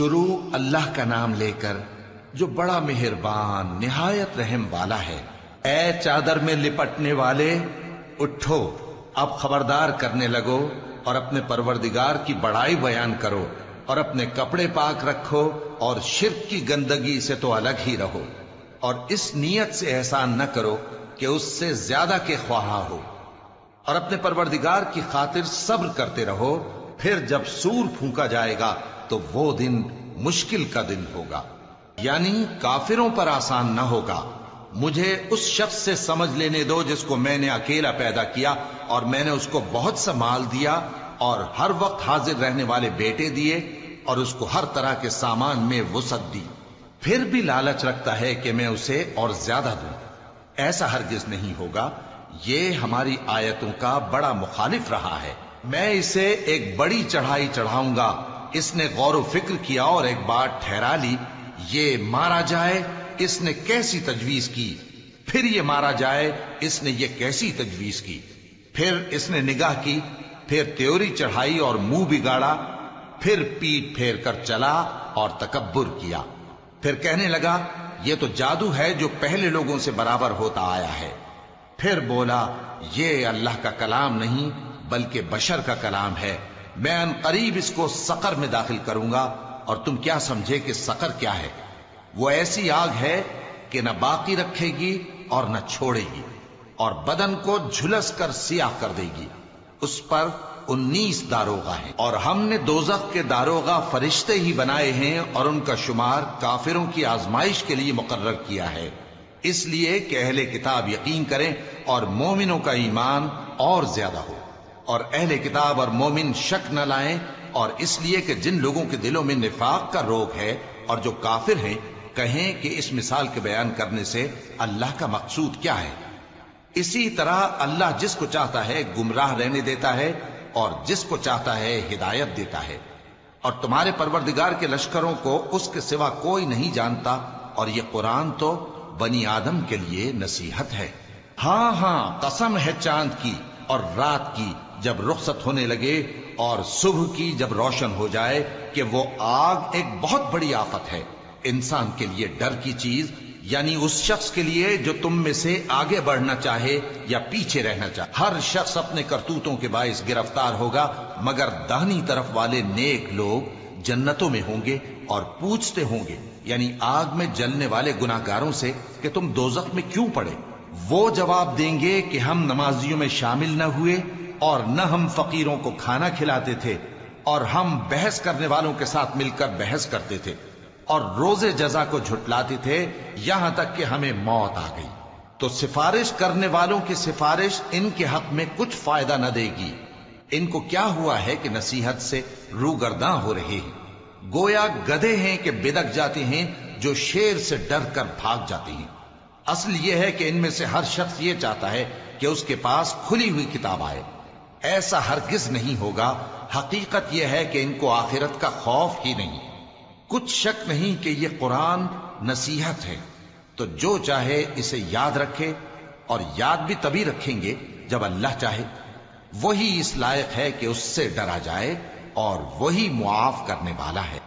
شروع اللہ کا نام لے کر جو بڑا مہربان نہایت رحم والا ہے۔ اے چادر میں لپٹنے والے، اٹھو، اب خبردار کرنے لگو اور اپنے پروردگار کی بڑائی بیان کرو، اور اپنے کپڑے پاک رکھو اور شرک کی گندگی سے تو الگ ہی رہو، اور اس نیت سے احسان نہ کرو کہ اس سے زیادہ کے خواہاں ہو، اور اپنے پروردگار کی خاطر صبر کرتے رہو۔ پھر جب سور پھونکا جائے گا تو وہ دن مشکل کا دن ہوگا، یعنی کافروں پر آسان نہ ہوگا۔ مجھے اس شخص سے سمجھ لینے دو جس کو میں نے اکیلا پیدا کیا، اور میں نے اس کو بہت سا مال دیا اور ہر وقت حاضر رہنے والے بیٹے دیے، اور اس کو ہر طرح کے سامان میں وسعت دی، پھر بھی لالچ رکھتا ہے کہ میں اسے اور زیادہ دوں۔ ایسا ہرگز نہیں ہوگا، یہ ہماری آیتوں کا بڑا مخالف رہا ہے۔ میں اسے ایک بڑی چڑھائی چڑھاؤں گا۔ اس نے غور و فکر کیا اور ایک بات ٹھہرا لی، یہ مارا جائے، اس نے کیسی تجویز کی، پھر یہ مارا جائے، اس نے یہ کیسی تجویز کی، پھر اس نے نگاہ کی، پھر تیوری چڑھائی اور منہ بگاڑا، پھر پیٹ پھیر کر چلا اور تکبر کیا، پھر کہنے لگا یہ تو جادو ہے جو پہلے لوگوں سے برابر ہوتا آیا ہے، پھر بولا یہ اللہ کا کلام نہیں بلکہ بشر کا کلام ہے، میں ان قریب اس کو سقر میں داخل کروں گا۔ اور تم کیا سمجھے کہ سقر کیا ہے؟ وہ ایسی آگ ہے کہ نہ باقی رکھے گی اور نہ چھوڑے گی، اور بدن کو جھلس کر سیاہ کر دے گی۔ اس پر 19 داروغہ ہیں، اور ہم نے دوزخ کے داروغہ فرشتے ہی بنائے ہیں، اور ان کا شمار کافروں کی آزمائش کے لیے مقرر کیا ہے، اس لیے کہ اہل کتاب یقین کریں اور مومنوں کا ایمان اور زیادہ ہو، اور اہل کتاب اور مومن شک نہ لائیں، اور اس لیے کہ جن لوگوں کے دلوں میں نفاق کا روگ ہے اور جو کافر ہیں کہیں کہ اس مثال کے بیان کرنے سے اللہ کا مقصود کیا ہے۔ اسی طرح اللہ جس کو چاہتا ہے گمراہ رہنے دیتا ہے اور جس کو چاہتا ہے ہدایت دیتا ہے، اور تمہارے پروردگار کے لشکروں کو اس کے سوا کوئی نہیں جانتا، اور یہ قرآن تو بنی آدم کے لیے نصیحت ہے۔ ہاں ہاں، قسم ہے چاند کی اور رات کی جب رخصت ہونے لگے، اور صبح کی جب روشن ہو جائے، کہ وہ آگ ایک بہت بڑی آفت ہے، انسان کے لیے ڈر کی چیز، یعنی اس شخص کے لیے جو تم میں سے آگے بڑھنا چاہے یا پیچھے رہنا چاہے۔ ہر شخص اپنے کرتوتوں کے باعث گرفتار ہوگا، مگر داہنی طرف والے نیک لوگ جنتوں میں ہوں گے اور پوچھتے ہوں گے، یعنی آگ میں جلنے والے گناہگاروں سے، کہ تم دوزخ میں کیوں پڑے؟ وہ جواب دیں گے کہ ہم نمازیوں میں شامل نہ ہوئے، اور نہ ہم فقیروں کو کھانا کھلاتے تھے، اور ہم بحث کرنے والوں کے ساتھ مل کر بحث کرتے تھے، اور روز جزا کو جھٹلاتے تھے، یہاں تک کہ ہمیں موت آ گئی۔ تو سفارش کرنے والوں کی سفارش ان کے حق میں کچھ فائدہ نہ دے گی۔ ان کو کیا ہوا ہے کہ نصیحت سے روگرداں ہو رہے ہیں، گویا گدھے ہیں کہ بدک جاتے ہیں جو شیر سے ڈر کر بھاگ جاتے ہیں۔ اصل یہ ہے کہ ان میں سے ہر شخص یہ چاہتا ہے کہ اس کے پاس کھلی ہوئی کتاب آئے، ایسا ہرگز نہیں ہوگا۔ حقیقت یہ ہے کہ ان کو آخرت کا خوف ہی نہیں۔ کچھ شک نہیں کہ یہ قرآن نصیحت ہے، تو جو چاہے اسے یاد رکھے، اور یاد بھی تبھی رکھیں گے جب اللہ چاہے۔ وہی اس لائق ہے کہ اس سے ڈرا جائے، اور وہی معاف کرنے والا ہے۔